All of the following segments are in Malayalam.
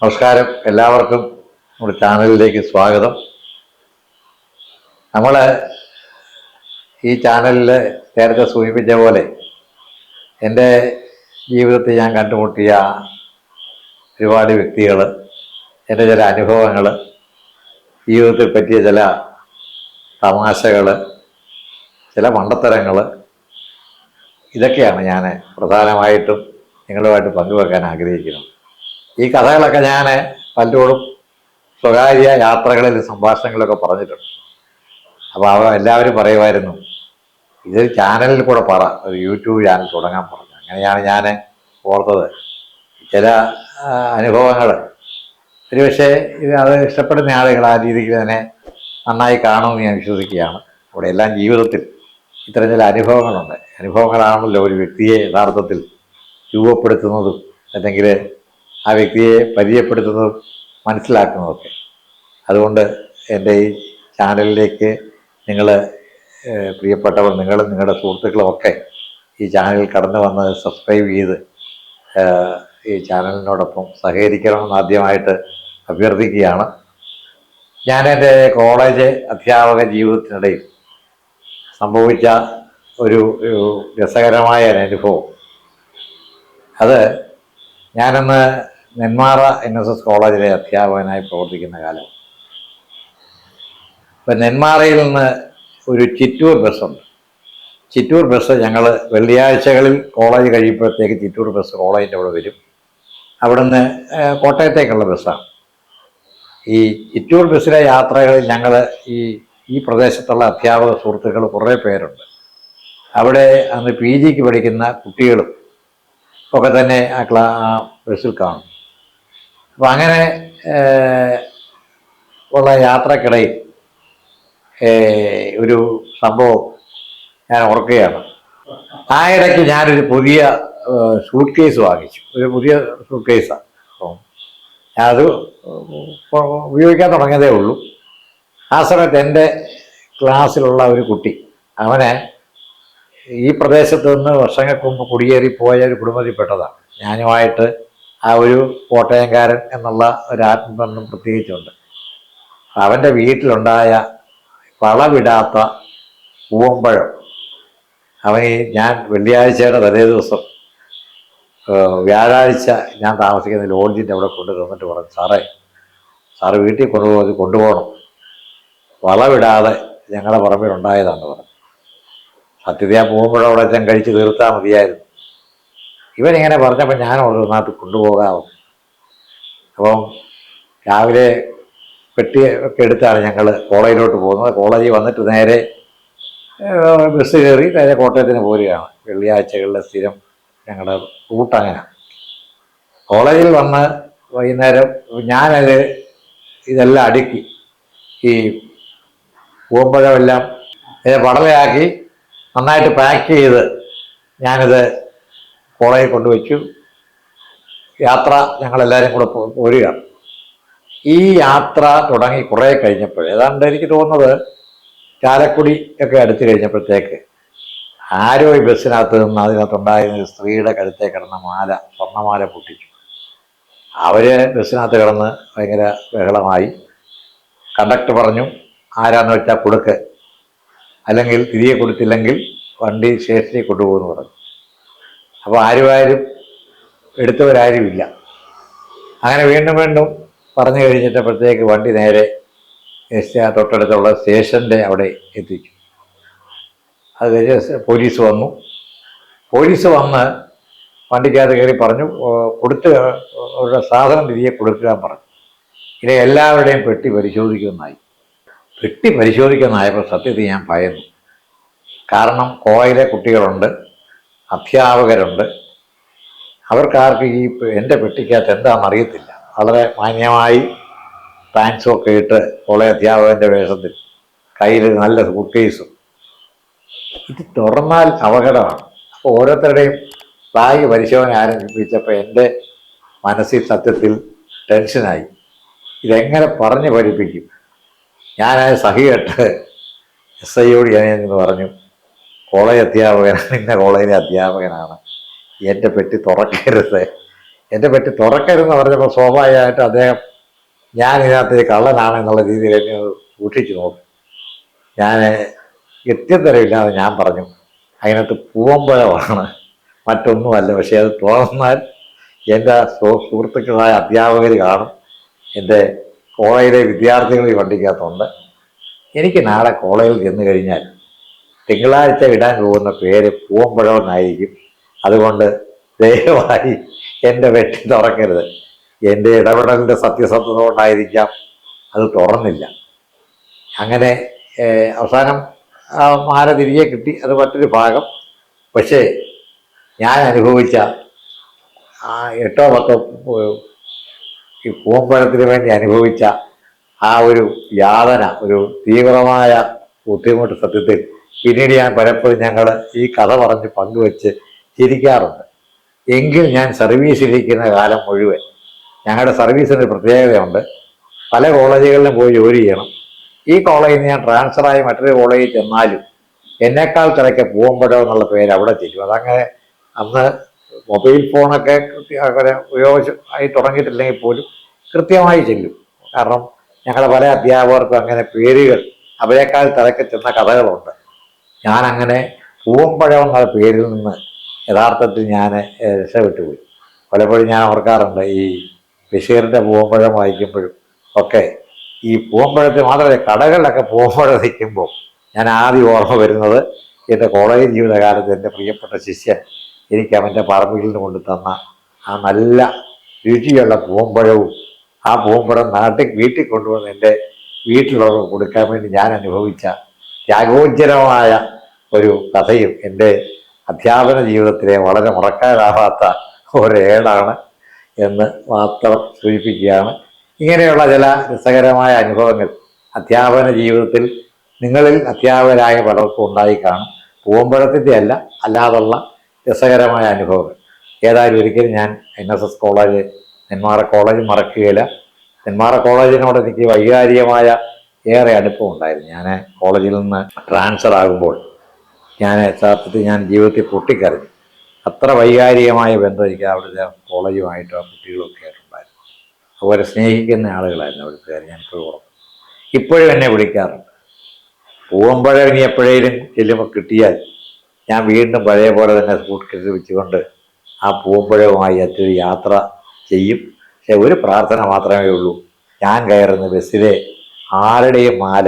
നമസ്കാരം, എല്ലാവർക്കും നമ്മുടെ ചാനലിലേക്ക് സ്വാഗതം. നമ്മൾ ഈ ചാനലിൽ നേരത്തെ സൂചിപ്പിച്ച പോലെ എൻ്റെ ജീവിതത്തിൽ ഞാൻ കണ്ടുമുട്ടിയ ഒരുപാട് വ്യക്തികൾ, എൻ്റെ ചില അനുഭവങ്ങൾ, ജീവിതത്തിൽ പറ്റിയ ചില തമാശകൾ, ചില മണ്ടത്തരങ്ങൾ, ഇതൊക്കെയാണ് ഞാൻ പ്രധാനമായിട്ടും നിങ്ങളുമായിട്ട് പങ്കുവെക്കാൻ ആഗ്രഹിക്കുന്നത്. ഈ കഥകളൊക്കെ ഞാൻ പലരോടും സ്വകാര്യ യാത്രകളിൽ സംഭാഷണങ്ങളിലൊക്കെ പറഞ്ഞിട്ടുണ്ട്. അപ്പോൾ എല്ലാവരും പറയുമായിരുന്നു, ഇതൊരു ചാനലിൽ കൂടെ പറ, ഒരു യൂട്യൂബ് ചാനൽ തുടങ്ങാൻ പറഞ്ഞു. അങ്ങനെയാണ് ഞാൻ ഓർത്തത്. ചില അനുഭവങ്ങൾ ഒരുപക്ഷെ അത് ഇഷ്ടപ്പെടുന്ന ആളുകൾ ആ രീതിക്ക് തന്നെ നന്നായി കാണുമെന്ന് ഞാൻ വിശ്വസിക്കുകയാണ്. അവിടെ എല്ലാം ജീവിതത്തിൽ ഇത്തരം ചില അനുഭവങ്ങളുണ്ട്. അനുഭവങ്ങളാണല്ലോ ഒരു വ്യക്തിയെ യഥാർത്ഥത്തിൽ രൂപപ്പെടുത്തുന്നതും അല്ലെങ്കിൽ ആ വ്യക്തിയെ പരിചയപ്പെടുത്തുന്നതും മനസ്സിലാക്കുന്നതൊക്കെ. അതുകൊണ്ട് എൻ്റെ ഈ ചാനലിലേക്ക് നിങ്ങൾ പ്രിയപ്പെട്ടവർ, നിങ്ങളും നിങ്ങളുടെ സുഹൃത്തുക്കളും ഒക്കെ ഈ ചാനലിൽ കടന്നു വന്ന് സബ്സ്ക്രൈബ് ചെയ്ത് ഈ ചാനലിനോടൊപ്പം സഹകരിക്കണമെന്ന് ആദ്യമായിട്ട് അഭ്യർത്ഥിക്കുകയാണ്. ഞാൻ എൻ്റെ കോളേജ് അധ്യാപക ജീവിതത്തിനിടയിൽ സംഭവിച്ച ഒരു രസകരമായ അനുഭവം, അത് ഞാനന്ന് നെന്മാറ NSS കോളേജിലെ അധ്യാപകനായി പ്രവർത്തിക്കുന്ന കാലം. ഇപ്പം നെന്മാറയിൽ നിന്ന് ഒരു ചിറ്റൂർ ബസ്സുണ്ട്. ചിറ്റൂർ ബസ് ഞങ്ങൾ വെള്ളിയാഴ്ചകളിൽ കോളേജ് കഴിയുമ്പോഴത്തേക്ക് ചിറ്റൂർ ബസ് കോളേജിൻ്റെ അവിടെ വരും. അവിടുന്ന് കോട്ടയത്തേക്കുള്ള ബസ്സാണ്. ഈ ചിറ്റൂർ ബസ്സിലെ യാത്രകളിൽ ഞങ്ങൾ ഈ പ്രദേശത്തുള്ള അധ്യാപക സുഹൃത്തുക്കൾ കുറേ പേരുണ്ട്. അവിടെ അന്ന് PG പഠിക്കുന്ന കുട്ടികളും ഒക്കെ തന്നെ ആ ബസ്സിൽ കാണും. അപ്പം അങ്ങനെ ഉള്ള യാത്രക്കിടയിൽ ഒരു സംഭവം ഞാൻ ഓർക്കുകയാണ്. ആ ഇടയ്ക്ക് ഞാനൊരു പുതിയ സൂട്ട് കേസ് വാങ്ങിച്ചു. ഒരു പുതിയ സൂട്ട് കേസാണ്. അപ്പം ഞാനത് ഉപയോഗിക്കാൻ തുടങ്ങിയതേ ഉള്ളൂ. ആ സമയത്ത് എൻ്റെ ക്ലാസ്സിലുള്ള ഒരു കുട്ടി, അവനെ ഈ പ്രദേശത്ത് നിന്ന് വർഷങ്ങൾക്ക് മുമ്പ് കുടിയേറിപ്പോയ ഒരു കുടുംബത്തിൽപ്പെട്ടതാണ്. ഞാനുമായിട്ട് ആ ഒരു കോട്ടയംകാരൻ എന്നുള്ള ഒരു ആത്മബന്ധം പ്രത്യേകിച്ചുണ്ട്. അവൻ്റെ വീട്ടിലുണ്ടായ വളവിടാത്ത പൂവമ്പഴം ഞാൻ വെള്ളിയാഴ്ചയുടെ തലേ ദിവസം വ്യാഴാഴ്ച ഞാൻ താമസിക്കുന്ന ലോഡ്ജിൻ്റെ അവിടെ കൊണ്ട് തന്നിട്ട് പറഞ്ഞു, സാറ് വീട്ടിൽ കൊണ്ടുപോകണം, വളവിടാതെ ഞങ്ങളുടെ പറമ്പിലുണ്ടായതാണെന്ന് പറഞ്ഞു. സത്യത പോകുമ്പോഴും അവിടെ ഞാൻ കഴിച്ച് തീർത്താൽ മതിയായിരുന്നു. ഇവനിങ്ങനെ പറഞ്ഞപ്പോൾ ഞാൻ ഒന്നായിട്ട് കൊണ്ടുപോകാമോ. അപ്പം രാവിലെ പെട്ടി ഒക്കെ എടുത്താണ് ഞങ്ങൾ കോളേജിലോട്ട് പോകുന്നത്. കോളേജിൽ വന്നിട്ട് നേരെ ബസ് കയറി നേരെ കോട്ടയത്തിന് പോരുകയാണ്. വെള്ളിയാഴ്ചകളിലെ സ്ഥിരം ഞങ്ങളുടെ റൂട്ട് അങ്ങനെ. കോളേജിൽ വന്ന് വൈകുന്നേരം ഇതെല്ലാം അടുക്കി, ഈ പൂമ്പഴമെല്ലാം പടലയാക്കി നന്നായിട്ട് പാക്ക് ചെയ്ത് ഞാനിത് കോളേജിൽ കൊണ്ടുവച്ചു. യാത്ര ഞങ്ങളെല്ലാവരും കൂടെ പോരുകയാണ്. ഈ യാത്ര തുടങ്ങി കുറേ കഴിഞ്ഞപ്പോൾ, ഏതാണ്ട് എനിക്ക് തോന്നുന്നത് ചാലക്കുടി ഒക്കെ അടുത്ത് കഴിഞ്ഞപ്പോഴത്തേക്ക് ആരോ ഈ ബസ്സിനകത്ത് നിന്ന് അതിനകത്തുണ്ടായിരുന്ന ഒരു സ്ത്രീയുടെ കഴുത്തേ കിടന്ന സ്വർണ്ണമാല പൊട്ടിച്ചു. അവര് ബസ്സിനകത്ത് കിടന്ന് ഭയങ്കര ബഹളമായി. കണ്ടക്ടർ പറഞ്ഞു, ആരാന്ന് വെച്ചാൽ കൊടുക്ക്, അല്ലെങ്കിൽ തിരികെ കൊടുത്തില്ലെങ്കിൽ വണ്ടി സ്റ്റേഷനിൽ കൊണ്ടുപോകുമെന്ന് പറഞ്ഞു. അപ്പോൾ ആരും എടുത്തവരാരുമില്ല. അങ്ങനെ വീണ്ടും പറഞ്ഞു കഴിഞ്ഞിട്ടപ്പോഴത്തേക്ക് വണ്ടി നേരെ തൊട്ടടുത്തുള്ള സ്റ്റേഷൻ്റെ അവിടെ എത്തിച്ചു. അത് കഴിഞ്ഞ് പോലീസ് വന്ന് വണ്ടിക്കകത്ത് കയറി പറഞ്ഞു, അവരുടെ സാധനം തിരികെ കൊടുക്കാൻ പറഞ്ഞു. ഇത് എല്ലാവരുടെയും പെട്ടി പരിശോധിക്കുന്നതായപ്പോൾ സത്യത്തിൽ ഞാൻ ഭയന്നു. കാരണം കോളേജിലെ കുട്ടികളുണ്ട്, അധ്യാപകരുണ്ട്, അവർക്കാർക്ക് എൻ്റെ പെട്ടിക്കകത്ത് എന്താണെന്ന് അറിയത്തില്ല. വളരെ മാന്യമായി പാൻസും ഒക്കെ ഇട്ട് കോളേജ് അധ്യാപകൻ്റെ വേഷത്തിൽ, കയ്യിൽ നല്ല സൂട്ട് കേസും. ഇത് തുറന്നാൽ അപകടമാണ്. അപ്പോൾ ഓരോരുത്തരുടെയും ബാഗ് പരിശോധന ആരംഭിച്ചപ്പോൾ എൻ്റെ മനസ്സിൽ സത്യത്തിൽ ടെൻഷനായി. ഇതെങ്ങനെ പറഞ്ഞ് പഠിപ്പിക്കും? ഞാനത് സഹികെട്ട് SIയോട് ഞാനെന്ന് പറഞ്ഞു, കോളേജ് അധ്യാപകനാണ്, ഇന്ന കോളേജിലെ അധ്യാപകനാണ്, എൻ്റെ പെട്ടി തുറക്കരുത് എൻ്റെ പറ്റി തുറക്കരുതെന്ന് പറഞ്ഞപ്പോൾ സ്വാഭാവികമായിട്ട് അദ്ദേഹം ഞാൻ ഇതിനകത്ത് കള്ളനാണ് എന്നുള്ള രീതിയിൽ എന്നെ സൂക്ഷിച്ചു നോക്കി. ഞാൻ ഗത്യന്തരമില്ലാതെ ഞാൻ പറഞ്ഞു അതിനകത്ത് പൂവമ്പഴമാണ്, മറ്റൊന്നുമല്ല. പക്ഷേ അത് തുറന്നാൽ എൻ്റെ സുഹൃത്തുക്കളായ അധ്യാപകർ കാണും, എൻ്റെ കോളേജിലെ വിദ്യാർത്ഥികൾ ഈ വണ്ടിക്കകത്തുണ്ട്. എനിക്ക് നാളെ കോളേജിൽ ചെന്ന് കഴിഞ്ഞാൽ തിങ്കളാഴ്ച ഇടാൻ പോകുന്ന പേര് പൂവമ്പഴം എന്നായിരിക്കും. അതുകൊണ്ട് ദയവായി എൻ്റെ വെട്ടി തുറക്കരുത്. എൻ്റെ ഇടപെടലിൻ്റെ സത്യസന്ധത കൊണ്ടായിരിക്കാം അത് തുറന്നില്ല. അങ്ങനെ അവസാനം മാല തിരികെ കിട്ടി. അത് മറ്റൊരു ഭാഗം. പക്ഷേ ഞാൻ അനുഭവിച്ച 8-10 ഈ പൂമ്പഴത്തിന് വേണ്ടി അനുഭവിച്ച ആ ഒരു യാതന, ഒരു തീവ്രമായ ബുദ്ധിമുട്ട് സത്യത്തിൽ പിന്നീട് ഞാൻ പലപ്പോഴും ഞങ്ങൾ ഈ കഥ പറഞ്ഞ് പങ്കുവെച്ച് ചിരിക്കാറുണ്ട്. എങ്കിൽ ഞാൻ സർവീസിലിരിക്കുന്ന കാലം മുഴുവൻ ഞങ്ങളുടെ സർവീസിന് പ്രത്യേകതയുണ്ട്. പല കോളേജുകളിലും പോയി ജോലി ചെയ്യണം. ഈ കോളേജിൽ നിന്ന് ഞാൻ ട്രാൻസ്ഫറായി മറ്റൊരു കോളേജിൽ ചെന്നാലും എന്നേക്കാൾ തിരക്ക് പൂവമ്പഴം എന്നുള്ള പേര് അവിടെ ചെല്ലും. അതങ്ങനെ അന്ന് മൊബൈൽ ഫോണൊക്കെ അങ്ങനെ ഉപയോഗിച്ചായി തുടങ്ങിയിട്ടില്ലെങ്കിൽ പോലും കൃത്യമായി ചെല്ലും. കാരണം ഞങ്ങളുടെ പല അധ്യാപകർക്കും അങ്ങനെ പേരുകൾ അവരെക്കാൾ തിരക്ക് ചെന്ന കഥകളുണ്ട്. ഞാനങ്ങനെ പൂവമ്പഴം എന്നുള്ള പേരിൽ നിന്ന് യഥാർത്ഥത്തിൽ ഞാൻ രക്ഷപ്പെട്ടുപോയി. പലപ്പോഴും ഞാൻ ഓർക്കാറുണ്ട്, ഈ ബഷീറിൻ്റെ പൂവമ്പഴം വായിക്കുമ്പോഴും ഒക്കെ ഈ പൂവമ്പഴത്തിൽ മാത്രമല്ല കടകളിലൊക്കെ പൂവമ്പഴം നിൽക്കുമ്പോൾ ഞാൻ ആദ്യം ഓർമ്മ വരുന്നത് എൻ്റെ കോളേജ് ജീവിതകാലത്ത് എൻ്റെ പ്രിയപ്പെട്ട ശിഷ്യൻ എനിക്ക് അവൻ്റെ പറമ്പിൽ നിന്ന് കൊണ്ട് തന്ന ആ നല്ല രുചിയുള്ള പൂവമ്പഴവും ആ പൂവമ്പഴം വീട്ടിൽ കൊണ്ടുവന്ന് എൻ്റെ വീട്ടിലുള്ളവർക്ക് കൊടുക്കാൻ വേണ്ടി ഞാൻ അനുഭവിച്ച ത്യാഗോജ്ജലമായ ഒരു കഥയും എൻ്റെ അധ്യാപന ജീവിതത്തിലെ വളരെ മറക്കാനാവാത്ത ഒരേടാണ് എന്ന് മാത്രം സൂചിപ്പിക്കുകയാണ്. ഇങ്ങനെയുള്ള ചില രസകരമായ അനുഭവങ്ങൾ അധ്യാപന ജീവിതത്തിൽ നിങ്ങളിൽ അധ്യാപകരായ പലർക്കും ഉണ്ടായി കാണും. പൂവമ്പഴത്തിൻ്റെ അല്ല, അല്ലാതുള്ള രസകരമായ അനുഭവങ്ങൾ. ഏതായാലും ഒരിക്കലും ഞാൻ NSS കോളേജ്, നെന്മാറ കോളേജ് മറക്കുകയില്ല. നെന്മാറ കോളേജിനോട് എനിക്ക് വൈകാരികമായ ഏറെ അടുപ്പമുണ്ടായിരുന്നു. ഞാൻ കോളേജിൽ നിന്ന് ട്രാൻസ്ഫർ ആകുമ്പോൾ ഞാൻ യഥാർത്ഥത്തിൽ ഞാൻ ജീവിതത്തിൽ പൊട്ടിക്കരഞ്ഞു. അത്ര വൈകാരികമായ ബന്ധം എനിക്ക് അവിടുത്തെ കോളേജുമായിട്ടും ആ കുട്ടികളൊക്കെ ആയിട്ടുണ്ടായിരുന്നു. അതുപോലെ സ്നേഹിക്കുന്ന ആളുകളായിരുന്നു അവിടുത്തെ. ഞാൻ ഇപ്പോഴും ഓർക്കും. ഇപ്പോഴും എന്നെ വിളിക്കാറുണ്ട്. പൂവമ്പഴം ഇനി എപ്പോഴേലും ചെല്ലുമ്പോൾ കിട്ടിയാൽ ഞാൻ വീണ്ടും പഴയ പോലെ തന്നെ സൂട്ട്കേസ് വെച്ചുകൊണ്ട് ആ പൂവമ്പഴവുമായി അതൊരു യാത്ര ചെയ്യും. പക്ഷെ ഒരു പ്രാർത്ഥന മാത്രമേ ഉള്ളൂ, ഞാൻ കയറുന്ന ബസ്സിലെ ആരുടെയും മാല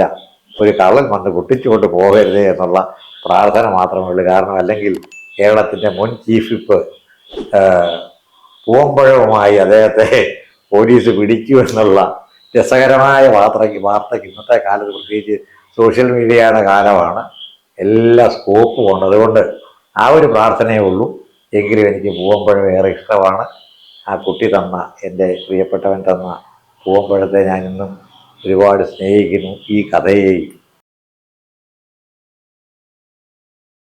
ഒരു കള്ളൻ വന്ന് പൊട്ടിച്ചുകൊണ്ട് പോകരുതേ എന്നുള്ള പ്രാർത്ഥന മാത്രമേ ഉള്ളൂ. കാരണം അല്ലെങ്കിൽ കേരളത്തിൻ്റെ മുൻ ചീഫ് വിപ്പ് പൂവമ്പഴവുമായി അദ്ദേഹത്തെ പോലീസ് പിടിക്കുമെന്നുള്ള രസകരമായ വാർത്തയ്ക്ക് ഇന്നത്തെ കാലത്ത് പ്രത്യേകിച്ച് സോഷ്യൽ മീഡിയയുടെ കാലമാണ്, എല്ലാ സ്കോപ്പും ഉണ്ട്. അതുകൊണ്ട് ആ ഒരു പ്രാർത്ഥനയേ ഉള്ളൂ. എങ്കിലും എനിക്ക് പൂവമ്പഴം ഏറെ ഇഷ്ടമാണ്. ആ കുട്ടി തന്ന, എൻ്റെ പ്രിയപ്പെട്ടവൻ തന്ന പൂവമ്പഴത്തെ ഞാൻ ഇന്നും ഒരുപാട് സ്നേഹിക്കുന്നു. ഈ കഥയെയും